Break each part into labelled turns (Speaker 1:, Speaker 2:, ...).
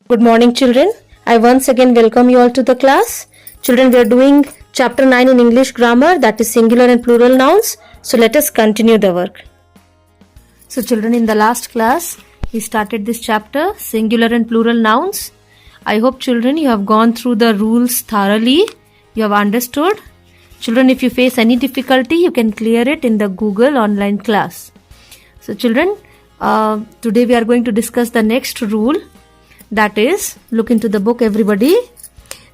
Speaker 1: Good morning, children. I once again welcome you all to the class. Children, we are doing chapter 9 in English grammar, that is singular and plural nouns. So let us continue the work. So children, in the last class, we started this chapter, singular and plural nouns. I hope children, you have gone through the rules thoroughly. You have understood. Children, if you face any difficulty, you can clear it in the Google online class. So children, today we are going to discuss the next rule. That is, look into the book everybody.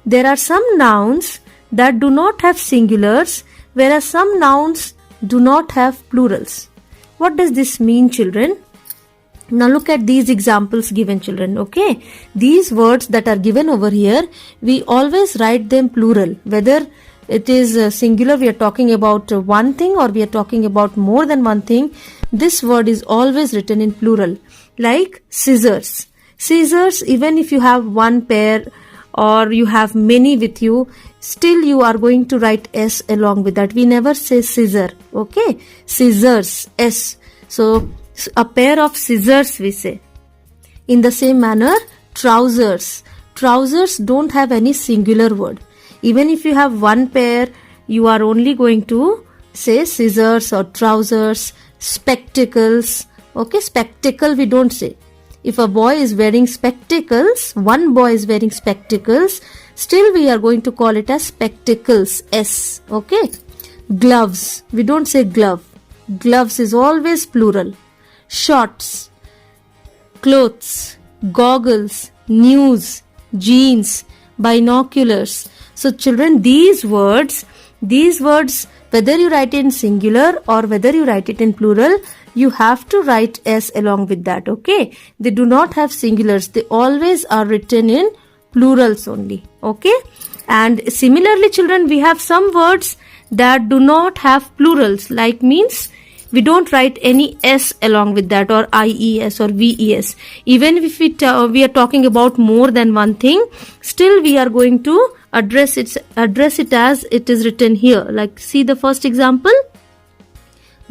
Speaker 1: There are some nouns that do not have singulars, whereas some nouns do not have plurals. What does this mean, children? Now look at these examples given, children. Okay, these words that are given over here, we always write them plural. Whether it is singular, we are talking about one thing, or we are talking about more than one thing, this word is always written in plural. Like scissors. Scissors, even if you have one pair or you have many with you, still you are going to write S along with that. We never say scissor. Okay, scissors, S. So a pair of scissors we say. In the same manner, trousers. Trousers don't have any singular word. Even if you have one pair, you are only going to say scissors or trousers. Spectacles. Okay, spectacle we don't say. If a boy is wearing spectacles, one boy is wearing spectacles, still we are going to call it as spectacles, S. Okay. Gloves. We don't say glove. Gloves is always plural. Shorts. Clothes. Goggles. News. Jeans. Binoculars. So children, these words, whether you write it in singular or whether you write it in plural, you have to write S along with that, okay? They do not have singulars. They always are written in plurals only, okay? And similarly, children, we have some words that do not have plurals, like means we don't write any S along with that, or IES or VES. Even if we are talking about more than one thing, still we are going to address it as it is written here. Like, see the first example.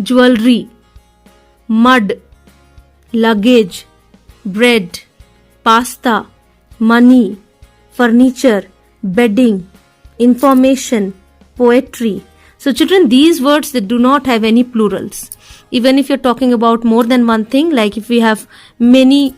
Speaker 1: Jewelry. Mud, luggage, bread, pasta, money, furniture, bedding, information, poetry. So children, these words, they do not have any plurals. Even if you're talking about more than one thing, like if we have many,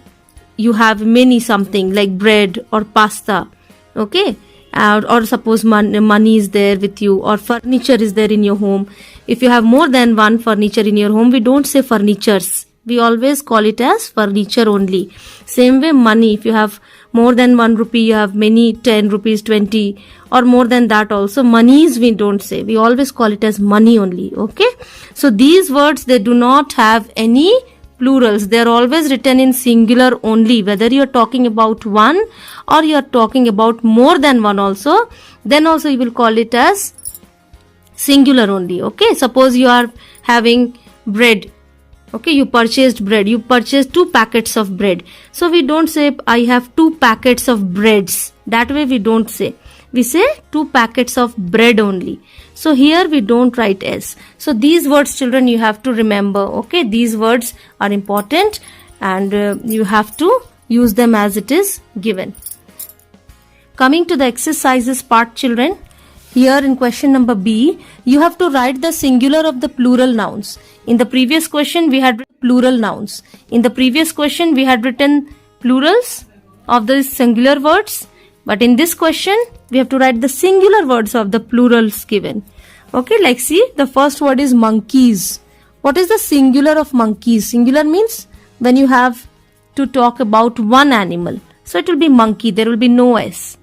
Speaker 1: you have many something like bread or pasta, okay? Or suppose money is there with you, or furniture is there in your home. If you have more than one furniture in your home, we don't say furnitures. We always call it as furniture only. Same way, money. If you have more than 1 rupee, you have many 10 rupees, 20, or more than that also. Monies we don't say. We always call it as money only. Okay. So these words, they do not have any plurals. They are always written in singular only. Whether you are talking about one or you are talking about more than one also, then also you will call it as singular only. Okay, suppose you are having bread. Okay, you purchased bread. You purchased 2 packets of bread. So we don't say I have 2 packets of breads. That way we don't say. We say 2 packets of bread only. So here we don't write S. So these words, children, you have to remember. Okay, these words are important and you have to use them as it is given. Coming to the exercises part, children. Here in question number B, you have to write the singular of the plural nouns. In the previous question, we had plural nouns. In the previous question, we had written plurals of the singular words. But in this question, we have to write the singular words of the plurals given. Okay, like see, the first word is monkeys. What is the singular of monkeys? Singular means when you have to talk about one animal. So it will be monkey, there will be no S.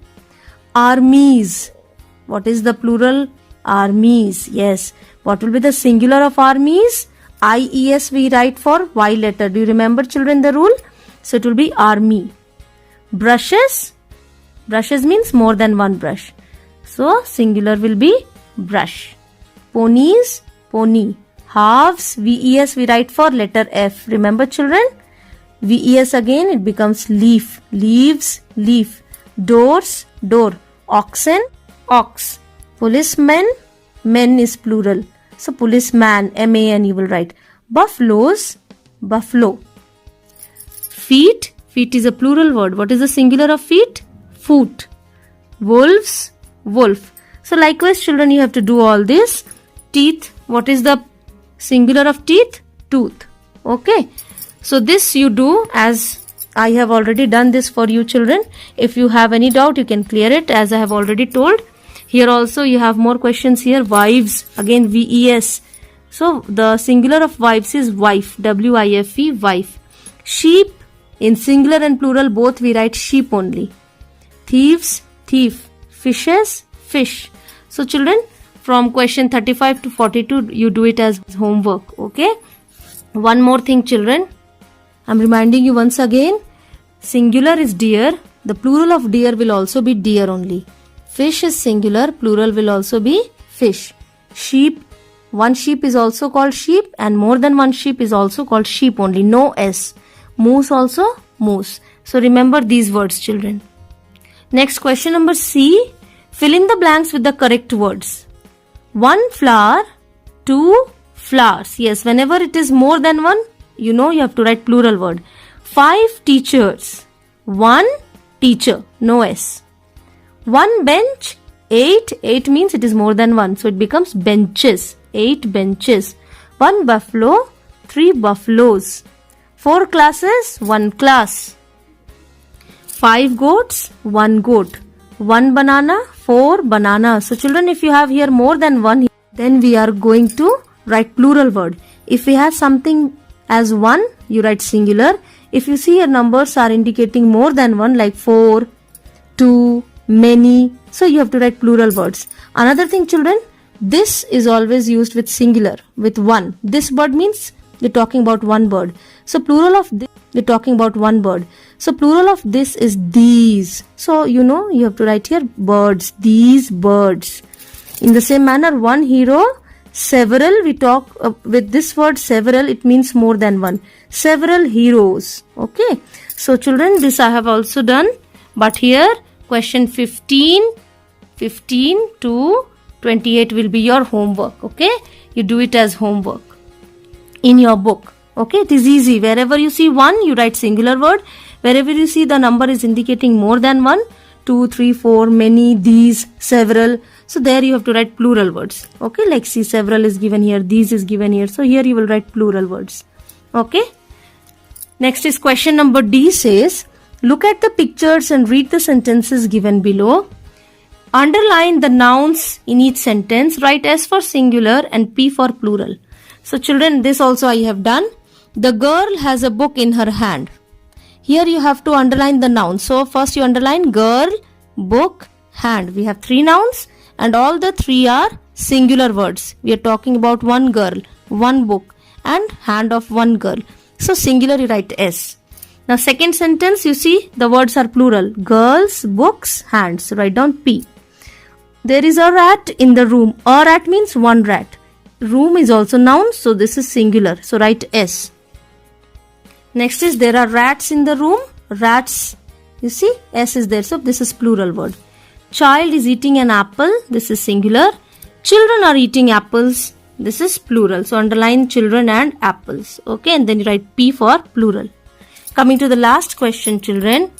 Speaker 1: Armies. What is the plural? Armies. Yes. What will be the singular of armies? IES we write for Y letter. Do you remember, children, the rule? So it will be army. Brushes. Brushes means more than one brush. So singular will be brush. Ponies. Pony. Halves. VES we write for letter F. Remember, children? VES again it becomes leaf. Leaves. Leaf. Doors. Door. Oxen. Ox. Policemen. Men is plural. So policeman, MAN you will write. Buffaloes. Buffalo. Feet. Feet is a plural word. What is the singular of feet? Foot. Wolves, wolf. So likewise children, you have to do all this. Teeth, what is the singular of teeth? Tooth. Okay. So this you do, as I have already done this for you children. If you have any doubt, you can clear it, as I have already told. Here also you have more questions here. Wives, again VES. So the singular of wives is wife, W-I-F-E, wife. Sheep, in singular and plural both we write sheep only. Thieves, thief. Fishes, fish. So children, from question 35 to 42 you do it as homework. Okay. One more thing children, I'm reminding you once again, singular is deer, the plural of deer will also be deer only. Fish is singular, plural will also be fish. Sheep, one sheep is also called sheep, and more than one sheep is also called sheep only, no S. Moose also moose. So remember these words children. Next question number C, fill in the blanks with the correct words. 1 flower, 2 flowers. Yes, whenever it is more than one, you know you have to write plural word. 5 teachers, 1 teacher, no S. 1 bench, 8. 8 means it is more than one, so it becomes benches. 8 benches. 1 buffalo, 3 buffaloes. 4 classes, 1 class. 5 goats, 1 goat. 1 banana, 4 bananas. So children, if you have here more than one, then we are going to write plural word. If we have something as 1, you write singular. If you see your numbers are indicating more than one, like 4, 2, many, so you have to write plural words. Another thing children, this is always used with singular, with 1. This bird means we're talking about one bird. So plural of this, we're talking about one bird. So plural of this is these. So you know you have to write here birds, these birds. In the same manner, one hero, several, we talk with this word several, it means more than one. Several heroes. Okay. So children, this I have also done. But here question 15 to 28 will be your homework. Okay. You do it as homework in your book. Okay. It is easy. Wherever you see 1, you write singular word. Wherever you see the number is indicating more than 1, 2, 3, 4, many, these, several. So there you have to write plural words. Okay, like see several is given here, these is given here. So here you will write plural words. Okay. Next is question number D says, look at the pictures and read the sentences given below. Underline the nouns in each sentence. Write S for singular and P for plural. So children, this also I have done. The girl has a book in her hand. Here you have to underline the noun. So first you underline girl, book, hand. We have 3 nouns and all the 3 are singular words. We are talking about one girl, one book and hand of one girl. So singular you write S. Now second sentence you see the words are plural. Girls, books, hands. So write down P. There is a rat in the room. A rat means one rat. Room is also noun, so this is singular. So write S. Next is there are rats in the room. Rats, you see S is there, so this is plural word. Child is eating an apple. This is singular. Children are eating apples. This is plural. So underline children and apples. Okay, and then you write P for plural. Coming to the last question children.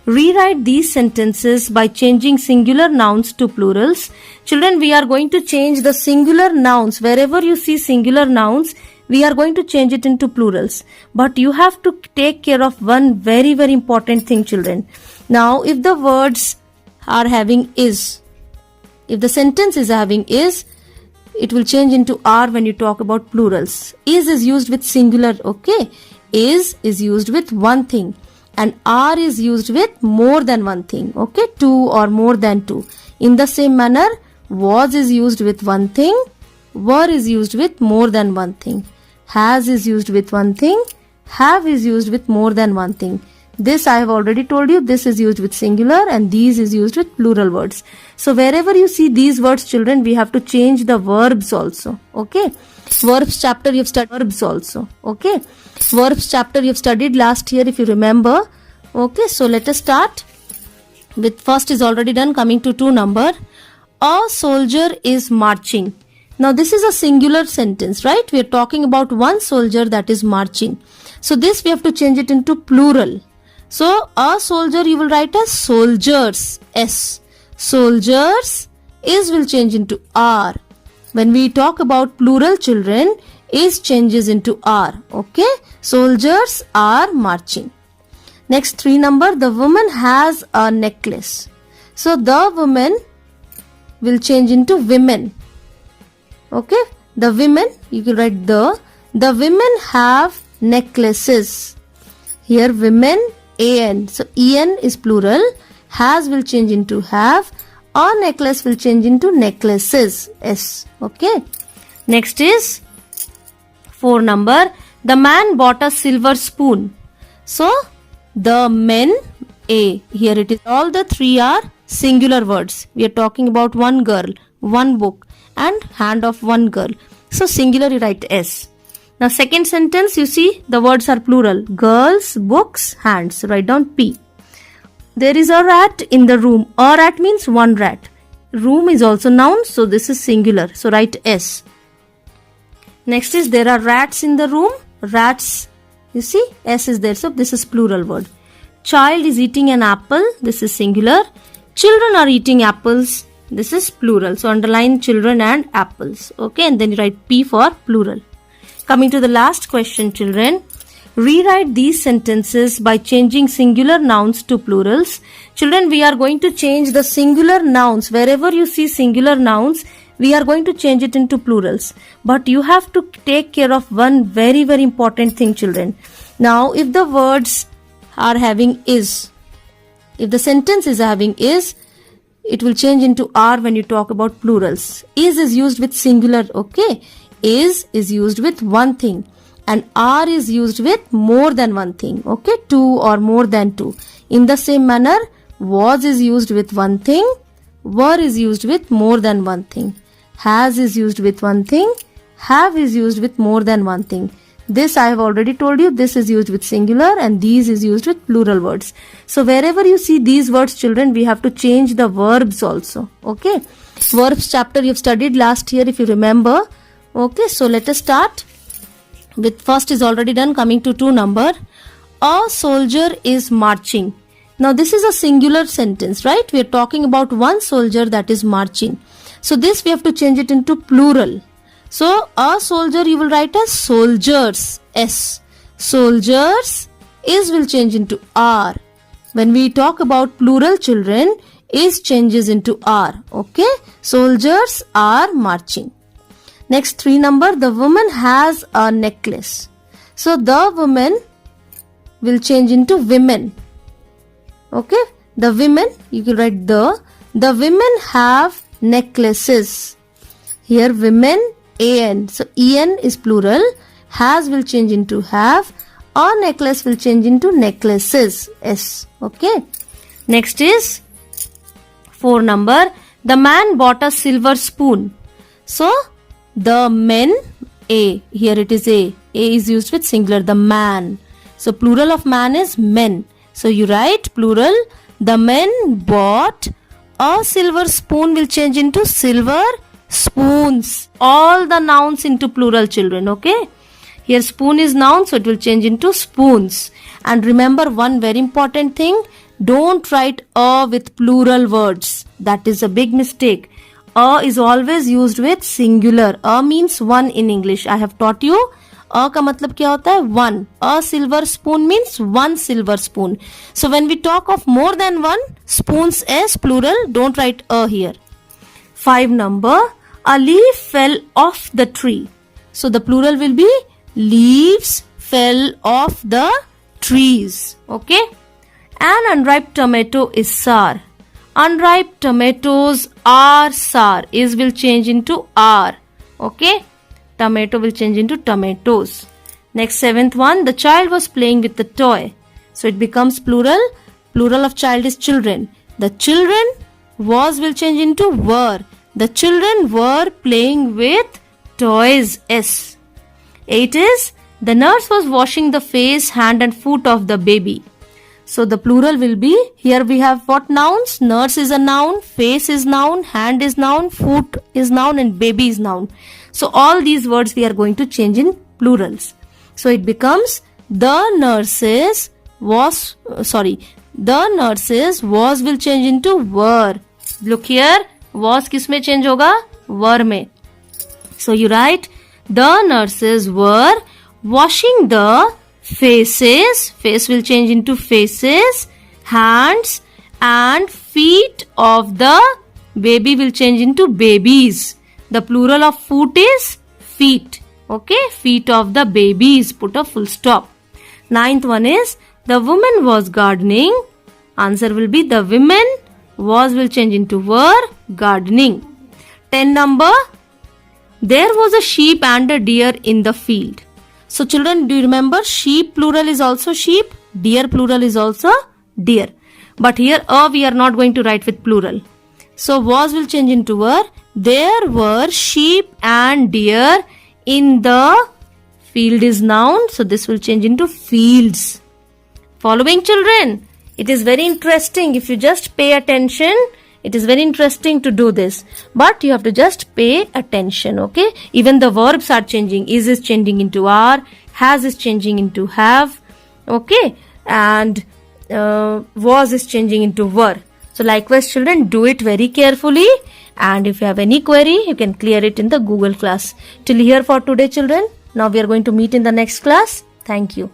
Speaker 1: Rewrite these sentences by changing singular nouns to plurals. Children, we are going to change the singular nouns. Wherever you see singular nouns, we are going to change it into plurals. But you have to take care of one very, very important thing children. Now, if the words are having is, if the sentence is having is, it will change into are when you talk about plurals. Is used with singular, okay? Is used with one thing. And are is used with more than one thing, okay? 2 or more than 2. In the same manner, was is used with one thing, were is used with more than one thing, has is used with one thing, have is used with more than one thing. This I have already told you, this is used with singular and these is used with plural words. So wherever you see these words children, we have to change the verbs also, okay? Verbs chapter you have studied verbs also, okay? Verbs chapter you have studied last year if you remember. Okay, so let us start with first is already done, coming to 2 number. A soldier is marching. Now this is a singular sentence, right? We are talking about one soldier that is marching. So this we have to change it into plural. So a soldier you will write as soldiers, S. Soldiers, is will change into R. When we talk about plural children, is changes into R. Okay. Soldiers are marching. Next 3 number, the woman has a necklace. So the woman will change into women. Okay. The women, you can write the women have necklaces. Here women, AN. So EN is plural. Has will change into have. A necklace will change into necklaces. S. Okay. Next is 4 number. The man bought a silver spoon. So the men, A. Here it is. All the 3 are singular words. We are talking about one girl, one book, and hand of one girl. So singular you write S. Now second sentence, you see the words are plural. Girls, books, hands. So write down P. There is a rat in the room. A rat means one rat. Room is also noun, so this is singular. So write S. Next is there are rats in the room. Rats. You see S is there, so this is plural word. Child is eating an apple. This is singular. Children are eating apples. This is plural. So underline children and apples. Okay, and then you write P for plural. Coming to the last question, children. Rewrite these sentences by changing singular nouns to plurals. Children, we are going to change the singular nouns. Wherever you see singular nouns, we are going to change it into plurals. But you have to take care of one very, very important thing, children. Now, if the words are having is, if the sentence is having is, it will change into R when you talk about plurals. Is used with singular, okay? Is used with one thing. And R is used with more than one thing, okay? 2 or more than 2. In the same manner, was is used with one thing, were is used with more than one thing, has is used with one thing, have is used with more than one thing. This I have already told you, this is used with singular and these is used with plural words. So wherever you see these words, children, we have to change the verbs also, okay? Verbs chapter you have studied last year if you remember. Okay, so let us start. With first is already done, coming to 2 number. A soldier is marching. Now this is a singular sentence, right? We are talking about one soldier that is marching. So this we have to change it into plural. So a soldier you will write as soldiers, S. Soldiers, is will change into R. When we talk about plural children, is changes into R. Okay? Soldiers are marching. Next 3 number, the woman has a necklace. So the woman will change into women. Okay, the women, you can write the women have necklaces. Here women, AN. So EN is plural. Has will change into have. A necklace will change into necklaces. S. Okay. Next is 4 number, the man bought a silver spoon. So the men, A. Here it is A. A is used with singular, the man. So plural of man is men. So you write plural, the men bought a silver spoon will change into silver spoons. All the nouns into plural, children, okay? Here spoon is noun, so it will change into spoons. And remember one very important thing, don't write a with plural words. That is a big mistake. A is always used with singular. A means one in English. I have taught you. A का मतलब क्या होता है? One. A silver spoon means one silver spoon. So when we talk of more than one, spoons as plural, don't write a here. 5 number, a leaf fell off the tree. So the plural will be leaves fell off the trees. Okay? An unripe tomato is sour. Unripe tomatoes are sour. Is will change into are. Okay? Tomato will change into tomatoes. Next 7th one, the child was playing with the toy. So it becomes plural. Plural of child is children. The children was will change into were. The children were playing with toys. S. 8 is, the nurse was washing the face, hand and foot of the baby. So the plural will be, here we have what nouns? Nurse is a noun, face is noun, hand is noun, foot is noun and baby is noun. So all these words we are going to change in plurals. So it becomes, the nurses was, the nurses was will change into were. Look here, was किस में change होगा? Were में. So you write, the nurses were washing the faces, face will change into faces, hands and feet of the baby will change into babies. The plural of foot is feet. Okay, feet of the babies. Put a full stop. 9th one is, the woman was gardening. Answer will be, the women was will change into were gardening. 10 number, there was a sheep and a deer in the field. So children, do you remember sheep plural is also sheep, deer plural is also deer. But here we are not going to write with plural. So was will change into were. There were sheep and deer in the field is noun. So this will change into fields. Following children, it is very interesting. If you just pay attention, it is very interesting to do this. But you have to just pay attention, okay? Even the verbs are changing. Is changing into are. Has is changing into have. Okay? And was is changing into were. So likewise children, do it very carefully. And if you have any query, you can clear it in the Google class. Till here for today children. Now we are going to meet in the next class. Thank you.